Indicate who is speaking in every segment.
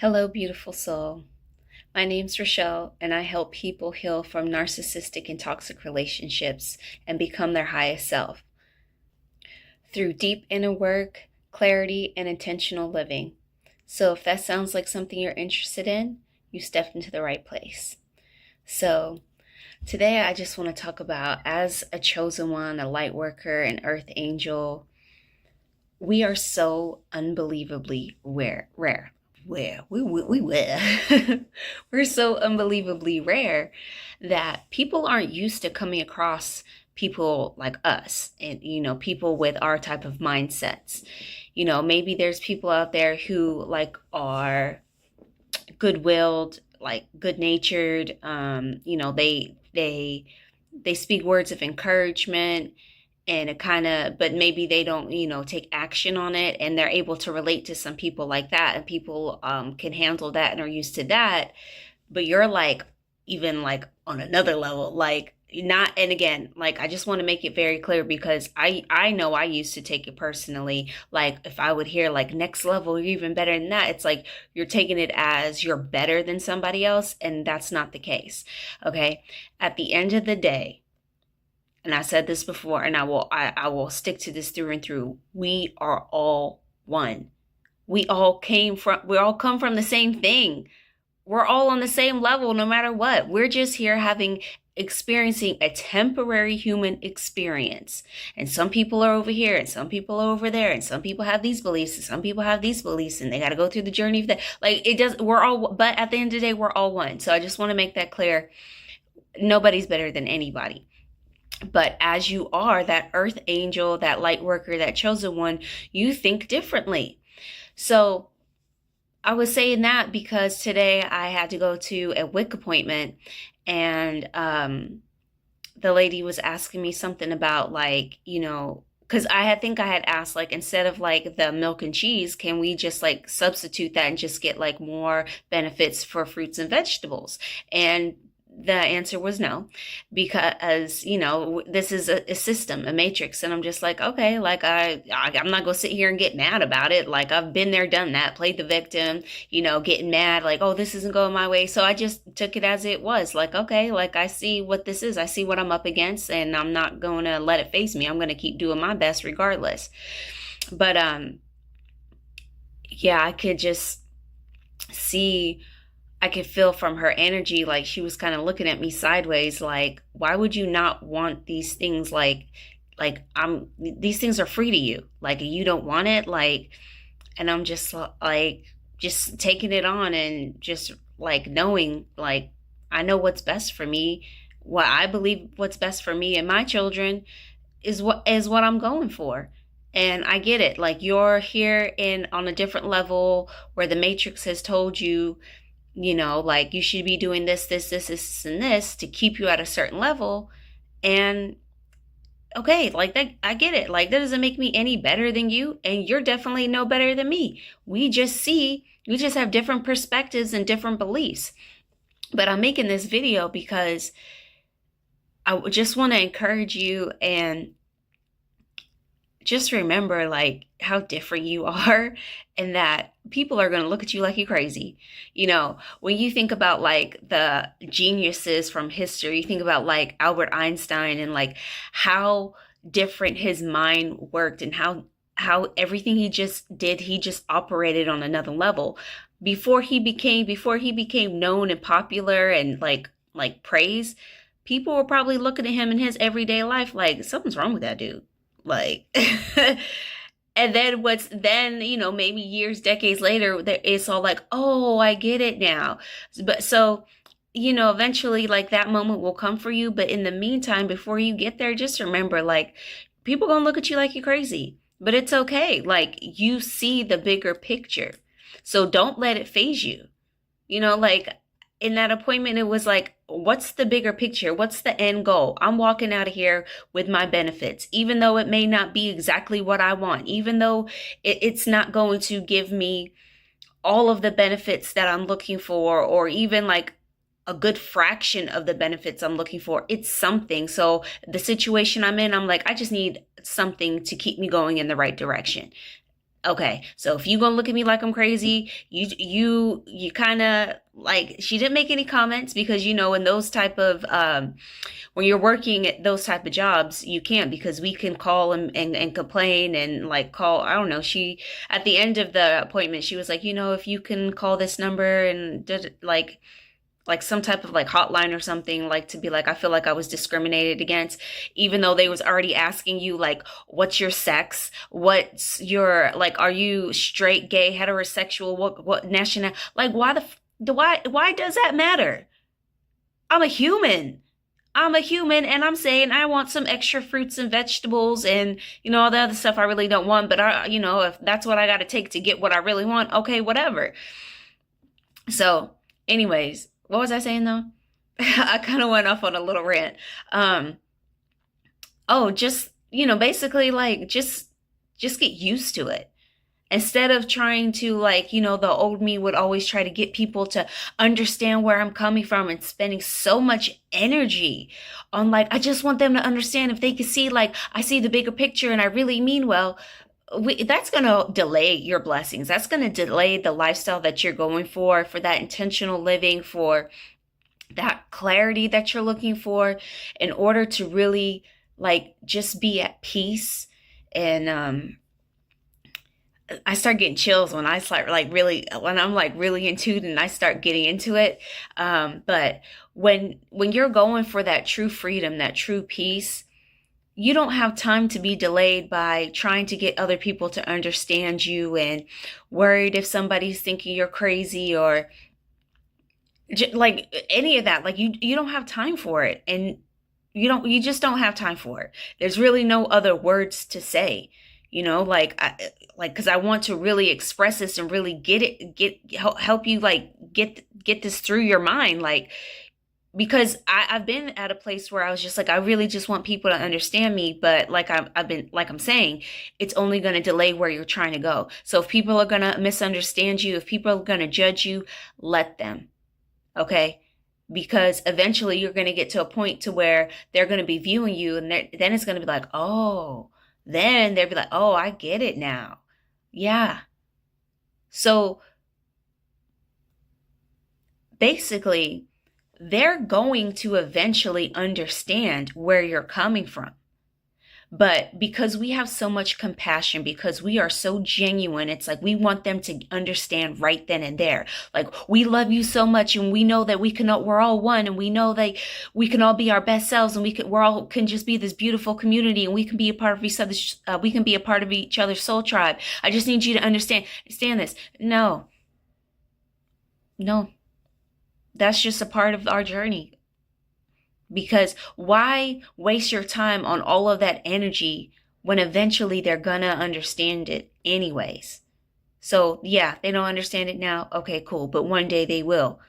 Speaker 1: Hello, beautiful soul. My name's Rochelle, and I help people heal from narcissistic and toxic relationships and become their highest self through deep inner work, clarity, and intentional living. So, if that sounds like something you're interested in, you stepped into the right place. So, today I just want to talk about as a chosen one, a light worker, an earth angel, we are so unbelievably rare. Where we we're so unbelievably rare that people aren't used to coming across people like us, and people with our type of mindsets. Maybe there's people out there who like are good-willed, like good-natured. They speak words of encouragement, and it kind of, but maybe they don't take action on it, and they're able to relate to some people like that, and people can handle that and are used to that. But you're like even like on another level, like not. And again, like, I just want to make it very clear, because I know I used to take it personally. Like, if I would hear like next level, you're even better than that, it's like you're taking it as you're better than somebody else, and that's not the case. Okay, at the end of the day, and I said this before, and I will stick to this through and through. We are all one. We all come from the same thing. We're all on the same level no matter what. We're just here experiencing a temporary human experience. And some people are over here and some people are over there, and some people have these beliefs and some people have these beliefs, and they got to go through the journey of that. Like, it does, we're all, but at the end of the day, we're all one. So I just want to make that clear. Nobody's better than anybody. But as you are that earth angel, that light worker, that chosen one, you think differently. So I was saying that because today I had to go to a WIC appointment, and the lady was asking me something about, like, because think I had asked, like, instead of like the milk and cheese, can we just like substitute that and just get like more benefits for fruits and vegetables? And the answer was no, because this is a system, a matrix. And I'm just like, okay, like I'm not gonna sit here and get mad about it. Like, I've been there, done that, played the victim, getting mad, like, oh, this isn't going my way. So I just took it as it was, like, okay, like, I see what this is, I see what I'm up against, and I'm not gonna let it faze me. I'm gonna keep doing my best regardless. But yeah, I could feel from her energy, like she was kind of looking at me sideways, like, why would you not want these things? These things are free to you. Like, you don't want it, like. And I'm just like, just taking it on, and just like knowing, like, I know what's best for me. What I believe what's best for me and my children is what I'm going for. And I get it. Like, you're here in on a different level where the matrix has told you, like, you should be doing this, and this to keep you at a certain level. And okay, like, that, I get it. Like, that doesn't make me any better than you, and you're definitely no better than me. We just have different perspectives and different beliefs. But I'm making this video because I just want to encourage you, and just remember, like, how different you are, and that people are going to look at you like you're crazy. When you think about like the geniuses from history, you think about like Albert Einstein, and like how different his mind worked, and how everything he just did, he just operated on another level. Before he became known and popular and like praised, people were probably looking at him in his everyday life like, something's wrong with that dude. Like, and then maybe years, decades later, it's all like, oh, I get it now. But so, eventually, like, that moment will come for you. But in the meantime, before you get there, just remember, like, people gonna look at you like you're crazy, but it's okay. Like, you see the bigger picture, so don't let it faze you. Like, in that appointment, it was like, what's the bigger picture? What's the end goal? I'm walking out of here with my benefits, even though it may not be exactly what I want, even though it's not going to give me all of the benefits that I'm looking for, or even like a good fraction of the benefits I'm looking for. It's something. So the situation I'm in, I'm like, I just need something to keep me going in the right direction. Okay, so if you gonna look at me like I'm crazy, you kind of like, she didn't make any comments because in those type of when you're working at those type of jobs, you can't, because we can call and complain and like call, I don't know, she at the end of the appointment she was like, if you can call this number and like some type of like hotline or something, like to be like, I feel like I was discriminated against, even though they was already asking you like, what's your sex, what's your, like, are you straight, gay, heterosexual, what national, like, why does that matter? I'm a human. I'm a human, and I'm saying I want some extra fruits and vegetables and all the other stuff I really don't want, but if that's what I got to take to get what I really want, okay, whatever. So, anyways, what was I saying though? I kind of went off on a little rant. Um, oh, just, basically like just get used to it. Instead of trying to, like, the old me would always try to get people to understand where I'm coming from and spending so much energy on, like, I just want them to understand, if they could see, like, I see the bigger picture and I really mean well. That's going to delay your blessings. That's going to delay the lifestyle that you're going for that intentional living, for that clarity that you're looking for, in order to really, like, just be at peace. And I start getting chills when I start, like, really, when I'm like really into it and I start getting into it. But when you're going for that true freedom, that true peace, you don't have time to be delayed by trying to get other people to understand you, and worried if somebody's thinking you're crazy, or like any of that. Like, you don't have time for it, and you just don't have time for it. There's really no other words to say, because I want to really express this and really help you, like, get this through your mind, like, because I've been at a place where I was just like, I really just want people to understand me, but like I've been, like I'm saying, it's only going to delay where you're trying to go. So if people are going to misunderstand you, if people are going to judge you, let them. Okay? Because eventually you're going to get to a point to where they're going to be viewing you, and then it's going to be like, oh, then they'll be like, oh, I get it now. Yeah. So basically, they're going to eventually understand where you're coming from. But because we have so much compassion, because we are so genuine, it's like we want them to understand right then and there. Like, we love you so much, and we know that we're all one, and we know that we can all be our best selves, and we're all can just be this beautiful community, and we can be a part of each other's, we can be a part of each other's soul tribe. I just need you to understand this. No, no, that's just a part of our journey. Because why waste your time on all of that energy when eventually they're gonna understand it anyways? So yeah, they don't understand it now. Okay, cool. But one day they will.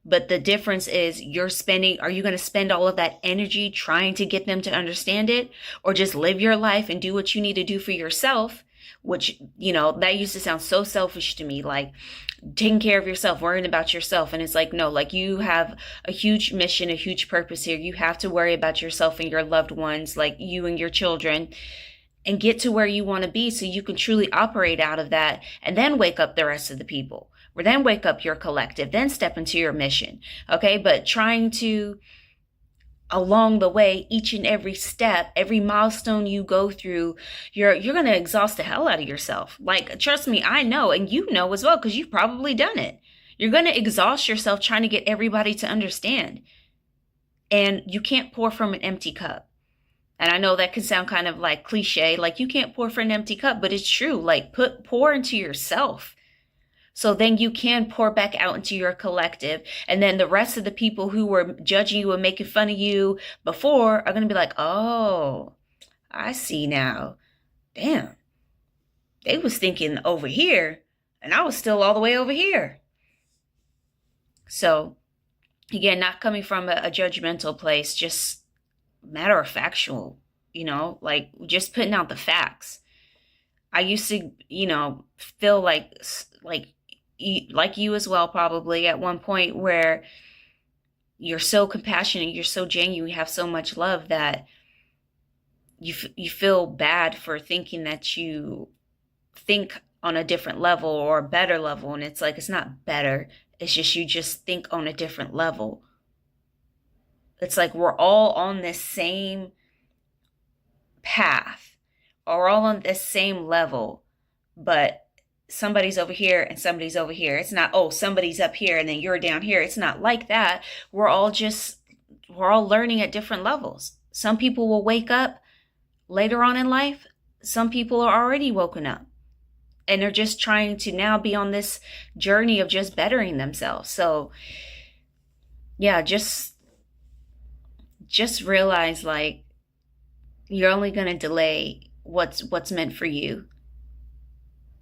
Speaker 1: But the difference is, are you going to spend all of that energy trying to get them to understand it, or just live your life and do what you need to do for yourself? Which, that used to sound so selfish to me, like taking care of yourself, worrying about yourself. And it's like, no, like, you have a huge mission, a huge purpose here. You have to worry about yourself and your loved ones, like you and your children, and get to where you want to be so you can truly operate out of that, and then wake up the rest of the people, or then wake up your collective, then step into your mission. Okay. But trying to, along the way, each and every step, every milestone you go through, you're going to exhaust the hell out of yourself. Like, trust me, I know, and you know as well, because you've probably done it. You're going to exhaust yourself trying to get everybody to understand. And you can't pour from an empty cup. And I know that can sound kind of like cliche, like you can't pour from an empty cup, but it's true. Like, pour into yourself. So then you can pour back out into your collective. And then the rest of the people who were judging you and making fun of you before are going to be like, oh, I see now. Damn. They was thinking over here, and I was still all the way over here. So again, not coming from a judgmental place, just matter of factual, like just putting out the facts. I used to, feel like you as well, probably at one point, where you're so compassionate, you're so genuine, you have so much love that you feel bad for thinking that you think on a different level or a better level. And it's like, it's not better. It's just, you just think on a different level. It's like we're all on this same path, or we're all on this same level, but somebody's over here and somebody's over here. It's not, oh, somebody's up here and then you're down here. It's not like that. We're all learning at different levels. Some people will wake up later on in life. Some people are already woken up and they're just trying to now be on this journey of just bettering themselves. So yeah, just realize, like, you're only going to delay what's meant for you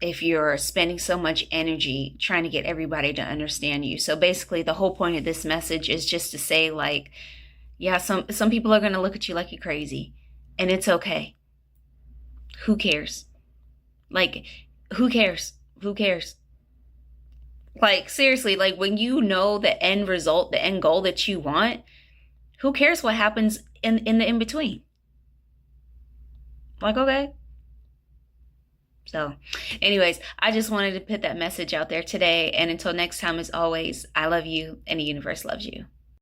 Speaker 1: if you're spending so much energy trying to get everybody to understand you. So basically the whole point of this message is just to say, like, yeah, some people are going to look at you like you're crazy, and it's okay. Who cares? Like, who cares? Who cares? Like, seriously, like, when you know the end result, the end goal that you want, who cares what happens in the in between? Like, okay. So anyways, I just wanted to put that message out there today. And until next time, as always, I love you and the universe loves you.